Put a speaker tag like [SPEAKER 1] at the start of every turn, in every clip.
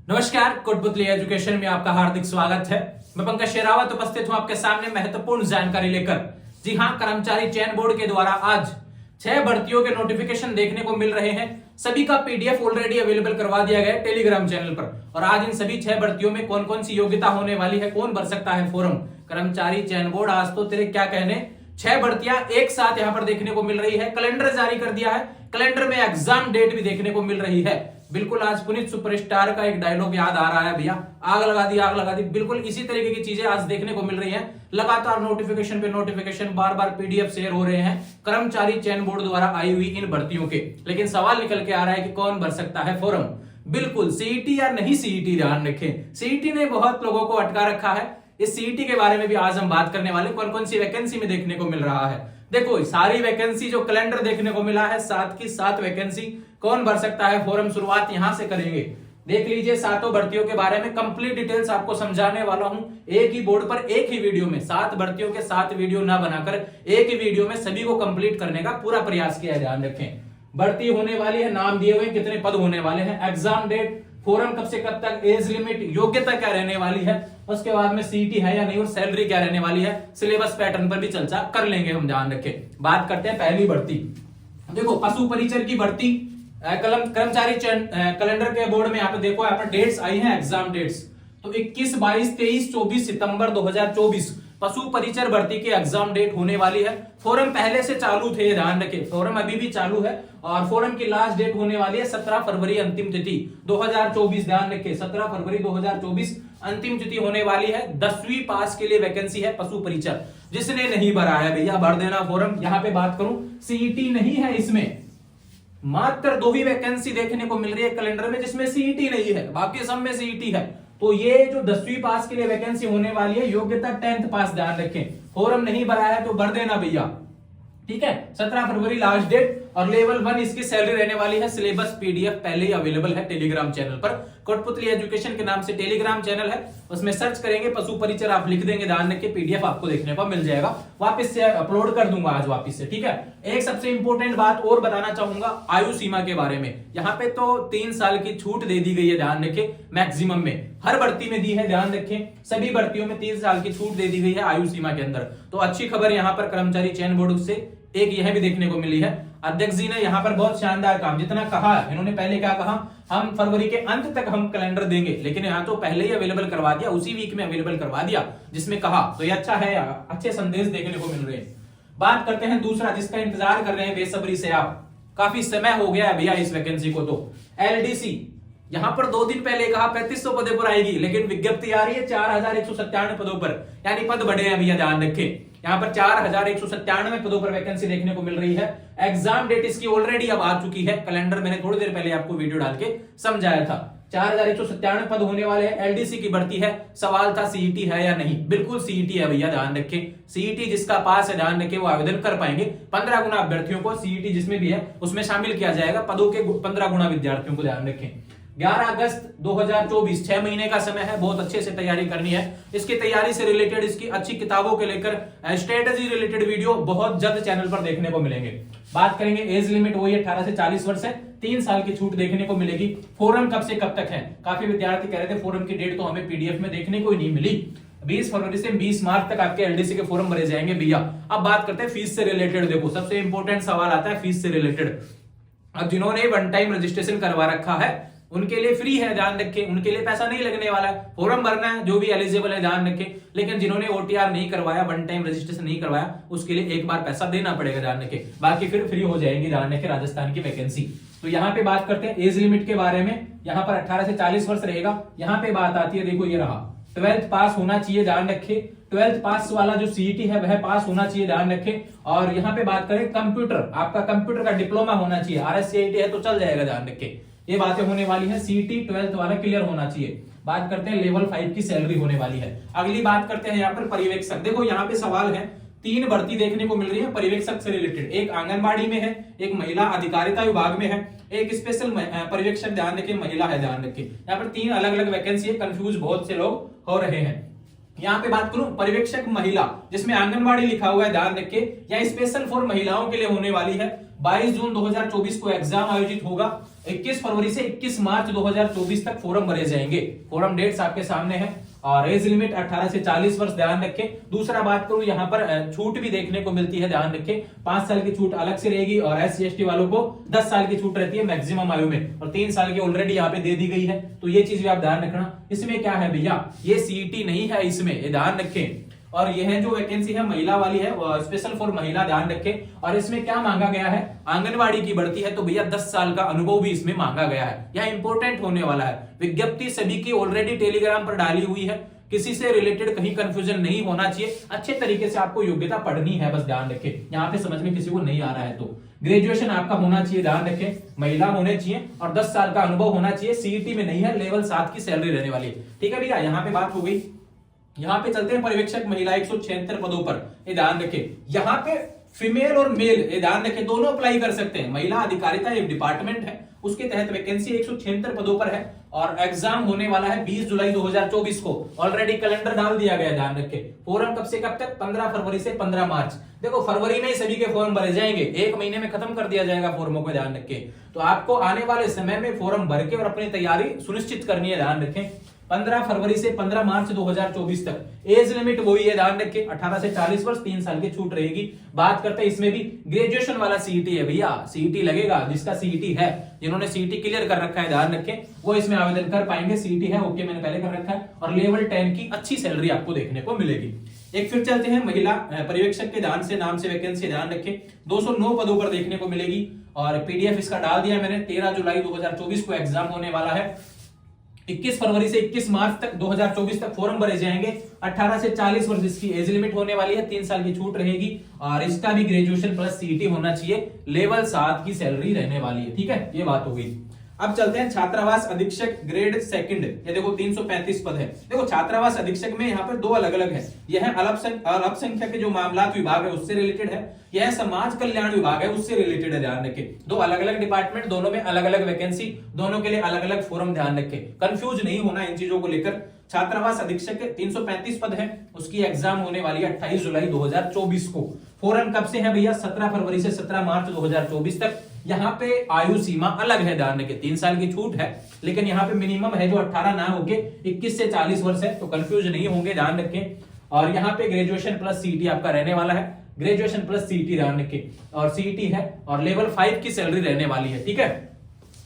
[SPEAKER 1] नमस्कार, कोटपुतली एजुकेशन में आपका हार्दिक स्वागत है। मैं पंकज शेरावत उपस्थित हूं आपके सामने महत्वपूर्ण जानकारी लेकर। जी हां, कर्मचारी चयन बोर्ड के द्वारा आज 6 भर्तियों के नोटिफिकेशन देखने को मिल रहे हैं। सभी का पीडीएफ ऑलरेडी अवेलेबल करवा दिया गया है टेलीग्राम चैनल पर। और आज इन सभी 6 भर्तियों में कौन कौन सी योग्यता होने वाली है, कौन भर सकता है फॉर्म। कर्मचारी चयन बोर्ड आज तो तेरे क्या कहने, 6 भर्तियां एक साथ यहां पर देखने को मिल रही है। कैलेंडर जारी कर दिया है, कैलेंडर में एग्जाम डेट भी देखने को मिल रही है। बिल्कुल आज पुनीत सुपरस्टार का एक डायलॉग याद आ रहा है भैया, आग लगा दी आग लगा दी। बिल्कुल इसी तरीके की चीजें आज देखने को मिल रही हैं। लगातार नोटिफिकेशन पे नोटिफिकेशन, बार बार पीडीएफ शेयर हो रहे हैं कर्मचारी चयन बोर्ड द्वारा आई हुई इन भर्तियों के। लेकिन सवाल निकल के आ रहा है कि कौन भर सकता है फॉर्म। बिल्कुल सीईटी या नहीं सीईटी, ध्यान रखें, सीईटी ने बहुत लोगों को अटका रखा है। इस सीईटी के बारे में भी आज हम बात करने वाले, कौन कौन सी वैकेंसी में देखने को मिल रहा है। देखो सारी वैकेंसी जो कैलेंडर देखने को मिला है, 7 की 7 वैकेंसी, कौन भर सकता है फॉर्म, शुरुआत यहां से करेंगे। देख लीजिए, 7 भर्तियों के बारे में कंप्लीट डिटेल्स आपको समझाने वाला हूं एक ही बोर्ड पर एक ही वीडियो में। 7 भर्तियों के 7 वीडियो ना बनाकर एक ही वीडियो में सभी को कंप्लीट करने का पूरा प्रयास किया है। ध्यान रखें, भर्ती होने वाली है, नाम दिए हुए कितने पद होने वाले हैं, एग्जाम डेट, फॉर्म कब से कब तक, एज लिमिट, योग्यता क्या रहने वाली है, उसके बाद में सीईटी है या नहीं और सैलरी क्या रहने वाली है, सिलेबस पैटर्न पर भी चर्चा कर लेंगे हम। ध्यान रखें, बात करते हैं पहली भर्ती। देखो पशु परिचर की भर्ती, कर्मचारी कैलेंडर के बोर्ड में यहाँ पे देखो, यहाँ पर डेट्स आई हैं, एग्जाम डेट्स तो 21, 22, 23, 24 सितंबर 2024 पशु परिचर भर्ती की एग्जाम डेट होने वाली है। फॉर्म पहले से चालू थे, ध्यान रखें, फॉर्म अभी भी चालू है। और फॉर्म की लास्ट डेट होने वाली है 17 फरवरी, अंतिम तिथि 2024। ध्यान रखें, 17 फरवरी 2024 अंतिम तिथि होने वाली है। 10वीं पास के लिए वैकेंसी है पशु परिचर। जिसने नहीं भरा है भैया भर देना फॉर्म। यहाँ पे बात करूं, सीईटी नहीं है इसमें, मात्र 2 ही वैकेंसी देखने को मिल रही है कैलेंडर में जिसमें सीईटी नहीं है, बाकी सब में सीईटी है। तो ये जो 10वीं पास के लिए वैकेंसी होने वाली है, योग्यता 10th पास। ध्यान रखें, फॉर्म नहीं भरा है तो भर देना भैया, ठीक है। 17 फरवरी लास्ट डेट। और लेवल 1 इसकी सैलरी रहने वाली है। सिलेबस पीडीएफ पहले ही अवेलेबल है टेलीग्राम चैनल पर, कोटपुतली एजुकेशन के नाम से टेलीग्राम चैनल है, उसमें सर्च करेंगे पशु परिचर, आप लिख देंगे, ध्यान रखिए, पीडीएफ आपको देखने को मिल जाएगा। वापस से अपलोड कर दूंगा आज वापस से, ठीक है। एक सबसे इंपॉर्टेंट बात और बताना चाहूंगा आयु सीमा के बारे में। यहाँ पे तो 3 साल की छूट दे दी गई है, ध्यान रखें, मैक्सिमम में हर भर्ती में दी है। ध्यान रखें, सभी भर्तियों में 3 साल की छूट दे दी गई है आयु सीमा के अंदर। तो अच्छी खबर यहाँ पर कर्मचारी चयन बोर्ड से एक यह भी देखने को मिली है। अध्यक्ष जी ने यहाँ पर बहुत शानदार काम, जितना कहा इन्होंने, पहले क्या कहा, हम फरवरी के अंत तक हम कैलेंडर देंगे, लेकिन यहाँ तो पहले ही अवेलेबल करवा दिया, उसी वीक में अवेलेबल करवा दिया जिसमें कहा। तो ये अच्छा है, अच्छे संदेश देखने को मिल रहे हैं। बात करते हैं दूसरा जिसका इंतजार कर रहे हैं बेसब्री से आप, काफी समय हो गया है भैया इस वैकेंसी को। तो एलडीसी, यहां पर 2 दिन पहले कहा 3500 पदों पर आएगी, लेकिन विज्ञप्ति आ रही है 4197 पदों पर, यानी पद बढ़े हैं भैया। ध्यान रखें, यहां पर 4197 पदों पर वैकेंसी देखने को मिल रही है। एग्जाम डेट इसकी ऑलरेडी अब आ चुकी है, कैलेंडर मैंने थोड़ी देर पहले आपको वीडियो डाल के समझाया था। 4197 पद होने वाले हैं, एलडीसी की भर्ती है। सवाल था सीईटी है या नहीं, बिल्कुल सीईटी है भैया, ध्यान रखें। सीईटी जिसका पास है, ध्यान रखें, वो आवेदन कर पाएंगे। 15 गुना अभ्यर्थियों को सीईटी जिसमें भी है उसमें शामिल किया जाएगा, पदों के 15 गुना विद्यार्थियों को, ध्यान रखें। 11 अगस्त 2024, 6 महीने का समय है, बहुत अच्छे से तैयारी करनी है। इसकी तैयारी से रिलेटेड, इसकी अच्छी किताबों के लेकर स्ट्रेटेजी रिलेटेड वीडियो बहुत जल्द चैनल पर देखने को मिलेंगे। बात करेंगे एज लिमिट, वही 18 से 40 वर्ष है, 3 साल की छूट देखने को मिलेगी। फॉर्म कब से कब तक है, काफी विद्यार्थी कह रहे थे फॉर्म की डेट तो हमें पीडीएफ में देखने को ही नहीं मिली। 20 फरवरी से 20 मार्च तक आपके एलडीसी के फॉर्म भरे जाएंगे भैया। अब बात करते हैं फीस से रिलेटेड। देखो सबसे इंपॉर्टेंट सवाल आता है फीस से रिलेटेड। अब जिन्होंने 1 टाइम रजिस्ट्रेशन करवा रखा है उनके लिए फ्री है, ध्यान रखें, उनके लिए पैसा नहीं लगने वाला है। फॉर्म भरना है जो भी एलिजिबल है, ध्यान रखें। लेकिन जिन्होंने ओटीआर नहीं करवाया, 1 टाइम रजिस्ट्रेशन नहीं करवाया, उसके लिए एक बार पैसा देना पड़ेगा, ध्यान रखें। बाकी फिर फ्री हो जाएंगी, ध्यान रखें, राजस्थान की वैकेंसी। तो यहाँ पे बात करते हैं एज लिमिट के बारे में। यहाँ पर 18 से 40 वर्ष रहेगा। यहाँ पे बात आती है, देखो ये रहा, 12th पास होना चाहिए, ध्यान रखें। 12th पास वाला जो सीईटी है वह पास होना चाहिए, ध्यान रखें। और यहाँ पे बात करें कंप्यूटर, आपका कंप्यूटर का डिप्लोमा होना चाहिए, आरएससीआईटी है तो चल जाएगा, ध्यान रखें। ये बातें होने वाली है। सीईटी 12th वाला क्लियर होना चाहिए। बात करते हैं लेवल 5 की सैलरी होने वाली है। अगली बात करते हैं यहाँ पर पर्यवेक्षक। देखो यहाँ पे सवाल है, 3 भर्ती देखने को मिल रही है पर्यवेक्षक से रिलेटेड। एक आंगनबाड़ी में है, एक महिला अधिकारिता विभाग में है, एक स्पेशल पर्यवेक्षक, ध्यान रखिए, महिला है, ध्यान रखिए। यहाँ पर 3 अलग अलग वैकेंसी है, कंफ्यूज बहुत से लोग हो रहे हैं। यहाँ पे बात करूं पर्यवेक्षक महिला, जिसमें आंगनबाड़ी लिखा हुआ है, ध्यान रखिए, या स्पेशल फॉर महिलाओं के लिए होने वाली है। 22 जून 2024 को एग्जाम आयोजित होगा। 21 फरवरी से 21 मार्च 2024 तक फोरम भरे जाएंगे। फोरम डेट्स आपके सामने है। और एज लिमिट 18 से 40 वर्ष, ध्यान रखें। दूसरा बात करूं, यहाँ पर छूट भी देखने को मिलती है, ध्यान रखें। 5 साल की छूट अलग से रहेगी और SC/ST वालों को 10 साल की छूट रहती है मैक्सिमम आयु में, और 3 साल की ऑलरेडी यहाँ पे दे दी गई है। तो ये चीज भी आप ध्यान रखना। इसमें क्या है भैया, ये CET नहीं है इसमें, ये ध्यान रखें। और यह जो वैकेंसी है महिला वाली है, स्पेशल फॉर महिला, ध्यान रखें। और इसमें क्या मांगा गया है, आंगनवाड़ी की बढ़ती है, तो भैया 10 साल का अनुभव भी इसमें मांगा गया है। यह इंपॉर्टेंट होने वाला है। विज्ञप्ति सभी की ऑलरेडी टेलीग्राम पर डाली हुई है, किसी से रिलेटेड कहीं कंफ्यूजन नहीं होना चाहिए। अच्छे तरीके से आपको योग्यता पढ़नी है, बस ध्यान रखें। यहाँ पे समझ में किसी को नहीं आ रहा है तो ग्रेजुएशन आपका होना चाहिए, ध्यान रखें। महिला होने चाहिए और 10 साल का अनुभव होना चाहिए। CET में नहीं है, लेवल 7 की सैलरी रहने वाली है। ठीक है भैया, यहाँ पे बात हो गई। यहाँ पे चलते हैं पर्यवेक्षक महिला 176 पदों पर, ये ध्यान रखें। यहाँ पे फीमेल और मेल, ये ध्यान रखें, दोनों अप्लाई कर सकते हैं। महिला अधिकारिता एक डिपार्टमेंट है, उसके तहत वैकेंसी 176 पदों पर है और एग्जाम होने वाला है 20 जुलाई 2024 को। ऑलरेडी कैलेंडर डाल दिया गया, ध्यान रखें। फोरम कब से कब तक, 15 फरवरी से 15 मार्च। देखो फरवरी में ही सभी के फॉर्म भरे जाएंगे, 1 महीने में खत्म कर दिया जाएगा फॉर्मों को, ध्यान रखें। तो आपको आने वाले समय में फॉर्म भर के और अपनी तैयारी सुनिश्चित करनी है, ध्यान रखें। 15 फरवरी से 15 मार्च 2024 तक एज लिमिट वही है, ध्यान रखें। 18 से 40 वर्ष, 3 साल की छूट रहेगी। बात करते हैं इसमें भी ग्रेजुएशन वाला CET है भैया, CET लगेगा। जिसका CET है, जिन्होंने CET क्लियर कर रखा है, ध्यान रखें, वो इसमें आवेदन कर पाएंगे। CET है, ओके, मैंने पहले कर रखा है। और लेवल 10 की अच्छी सैलरी आपको देखने को मिलेगी। एक फिर चलते हैं महिला पर्यवेक्षक के, ध्यान से नाम से वैकेंसी, ध्यान रखें। 209 पदों पर देखने को मिलेगी और PDF इसका डाल दिया मैंने। 13 जुलाई 2024 को एग्जाम होने वाला है। 21 फरवरी से 21 मार्च तक 2024 तक फॉर्म भरे जाएंगे। 18 से 40 वर्ष इसकी एज लिमिट होने वाली है, 3 साल की छूट रहेगी और इसका भी ग्रेजुएशन प्लस CET होना चाहिए। लेवल 7 की सैलरी रहने वाली है। ठीक है, ये बात हो गई। अब चलते हैं छात्रावास अधीक्षक ग्रेड सेकंड। ये देखो 335 पद है। देखो छात्रावास अधीक्षक में यहाँ पर 2 अलग अलग है। यह अल्पसंख्यक के जो मामलात विभाग है उससे रिलेटेड है, यह समाज कल्याण विभाग है उससे रिलेटेड है, ध्यान रखें। 2 अलग अलग डिपार्टमेंट, दोनों में अलग अलग वैकेंसी, दोनों के लिए अलग अलग फॉर्म, ध्यान रखें। कंफ्यूज नहीं होना इन चीजों को लेकर। छात्रावास अधीक्षक के 335 पद है, उसकी एग्जाम होने वाली है 28 जुलाई 2024 को। फॉर्म कब से है भैया, 17 फरवरी से 17 मार्च 2024 तक। यहाँ पे आयु सीमा अलग है, ध्यान रखें। 3 साल की छूट है, लेकिन यहाँ पे मिनिमम है जो 18 ना होके 21 से 40 वर्ष है, तो कंफ्यूज नहीं होंगे, ध्यान रखें। और यहाँ पे ग्रेजुएशन प्लस CET आपका रहने वाला है। ग्रेजुएशन प्लस CET, ध्यान रखें। और CET है और लेवल 5 की सैलरी रहने वाली है। ठीक है,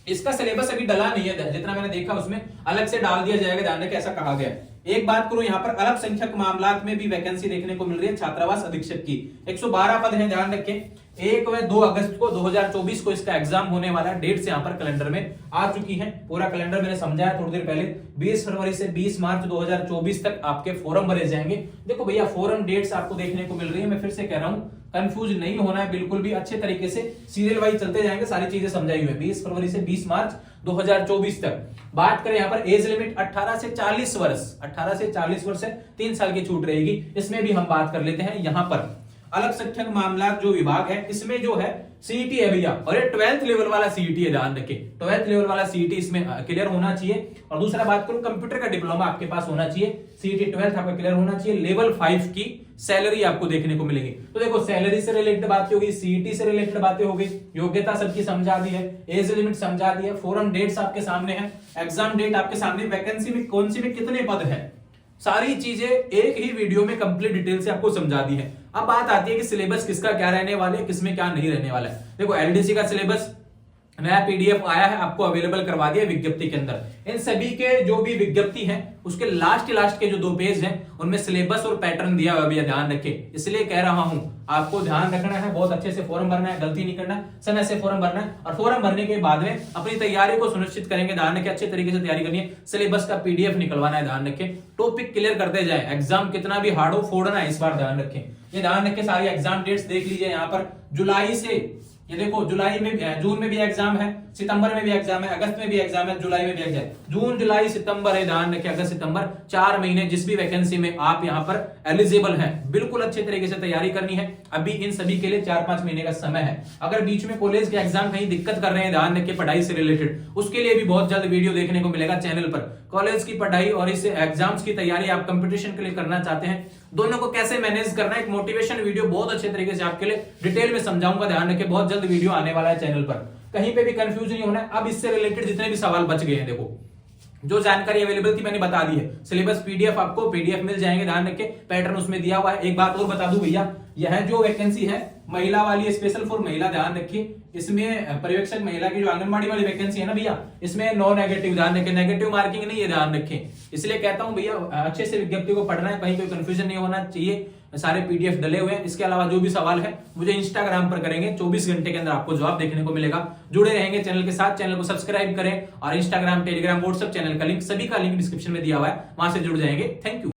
[SPEAKER 1] इसका सिलेबस अभी डला नहीं है, जितना मैंने देखा उसमें अलग से डाल दिया जाएगा, ध्यान रखें, ऐसा कहा गया है। एक बात करूं, यहाँ पर अल्पसंख्यक मामलात में भी वैकेंसी देखने को मिल रही है छात्रावास अधीक्षक की। 112 पद हैं, ध्यान रखें। 1 व 2 अगस्त को 2024 को इसका एग्जाम होने वाला है। डेट्स यहाँ पर कैलेंडर में आ चुकी हैं। पूरा कैलेंडर मैंने समझाया थोड़ी देर पहले। 20 फरवरी से 20 मार्च 2024 तक आपके फॉर्म भरे जाएंगे। देखो भैया, फॉर्म डेट्स आपको देखने को मिल रही है। मैं फिर से कह रहा हूँ, कंफ्यूज नहीं होना है बिल्कुल भी। अच्छे तरीके से सीरियल वाइज चलते जाएंगे, सारी चीजें समझाई हुई है। 20 फरवरी से 20 मार्च 2024 तक। बात करें यहाँ पर एज लिमिट 18 से 40 वर्ष, 18 से 40 वर्ष है, 3 साल की छूट रहेगी। इसमें भी हम बात कर लेते हैं। यहाँ पर अल्पसंख्यक मामलात जो विभाग है, इसमें जो है CET है भैया, और ये 12th लेवल वाला CET है, ध्यान रखें। 12th लेवल वाला CET इसमें क्लियर होना चाहिए। और दूसरा बात करूं, कंप्यूटर का डिप्लोमा आपके पास होना चाहिए। CET 12th आपका क्लियर होना चाहिए। लेवल 5 की सैलरी आपको देखने को मिलेगी। तो देखो, सैलरी से रिलेटेड बातें होगी, CET से रिलेटेड बातें होगी, योग्यता सबकी समझा दी है, एज लिमिट समझा दी है, फॉरम डेट्स आपके सामने है, एग्जाम डेट आपके सामने, वैकेंसी में कौन सी में कितने पद है, सारी चीजें एक ही वीडियो में कंप्लीट डिटेल से आपको समझा दी है। अब बात आती है कि सिलेबस किसका क्या रहने वाला है, किसमें क्या नहीं रहने वाला है। देखो, LDC का सिलेबस नया PDF आया है, आपको अवेलेबल करवा दिया विज्ञप्ति के अंदर। इन सभी के जो भी विज्ञप्ति है, उसके लास्ट के जो 2 पेज हैं, उनमें सिलेबस और पैटर्न दिया हुआ भी है, ध्यान रखें। इसलिए कह रहा हूं, आपको ध्यान रखना है, बहुत अच्छे से फॉर्म भरना है, गलती नहीं करना, समय से फॉर्म भरना है। और फॉर्म भरने के बाद में अपनी तैयारी को सुनिश्चित करेंगे, ध्यान रखें, अच्छे तरीके से तैयारी करनी है। सिलेबस का PDF निकलवाना है, ध्यान रखें। टॉपिक क्लियर करते जाए, एग्जाम कितना भी हार्ड हो फोड़ना है इस बार, ध्यान रखें। ये ध्यान रखें, सारी एग्जाम डेट्स देख लीजिए। यहाँ पर जुलाई से, ये देखो, जुलाई में, जून में भी एग्जाम है, सितंबर में भी एग्जाम है, अगस्त में भी एग्जाम है, जुलाई में भी एग्जाम है। जून जुलाई सितंबर है, ध्यान रखिए, अगस्त सितंबर 4 महीने जिस भी वैकेंसी में आप यहाँ पर एलिजिबल हैं, बिल्कुल अच्छे तरीके से तैयारी करनी है। अभी इन सभी के लिए 4-5 महीने का समय है। अगर बीच में कॉलेज के एग्जाम कहीं दिक्कत कर रहे हैं, ध्यान रखिए पढ़ाई से रिलेटेड, उसके लिए भी बहुत जल्द वीडियो देखने को मिलेगा चैनल पर। कॉलेज की पढ़ाई और इस एग्जाम्स की तैयारी आप कंपटीशन के लिए करना चाहते हैं, दोनों को कैसे मैनेज करना है, एक मोटिवेशन वीडियो बहुत अच्छे तरीके से आपके लिए डिटेल में समझाऊंगा। ध्यान रखिए बहुत जल्द वीडियो आने वाला है चैनल पर, कहीं पे भी कंफ्यूज नहीं होना है। अब इससे रिलेटेड जितने भी सवाल बच गए हैं, देखो जो जानकारी अवेलेबल थी मैंने बता दी है। सिलेबस पीडीएफ आपको पीडीएफ मिल जाएंगे, ध्यान रखिए पैटर्न उसमें दिया हुआ है। एक बात और बता दूं भैया, यह जो वैकेंसी है महिला वाली, स्पेशल फॉर महिला, ध्यान रखिए इसमें पर्यवेक्षक महिला की जो आंगनबाड़ी वाली वैकेंसी है ना भैया, इसमें नो नेगेटिव, ध्यान रखें, नेगेटिव मार्किंग नहीं है, ध्यान रखें। इसलिए कहता हूं भैया अच्छे से विज्ञप्ति को पढ़ना है, कहीं कोई कंफ्यूजन नहीं होना चाहिए, सारे पीडीएफ डले हुए हैं। इसके अलावा जो भी सवाल है मुझे इंस्टाग्राम पर करेंगे, 24 घंटे के अंदर आपको जवाब देखने को मिलेगा। जुड़े रहेंगे चैनल के साथ, चैनल को सब्सक्राइब करें और इंस्टाग्राम, टेलीग्राम, व्हाट्सएप चैनल का लिंक, सभी का लिंक डिस्क्रिप्शन में दिया हुआ है, वहां से जुड़ जाएंगे। Thank you.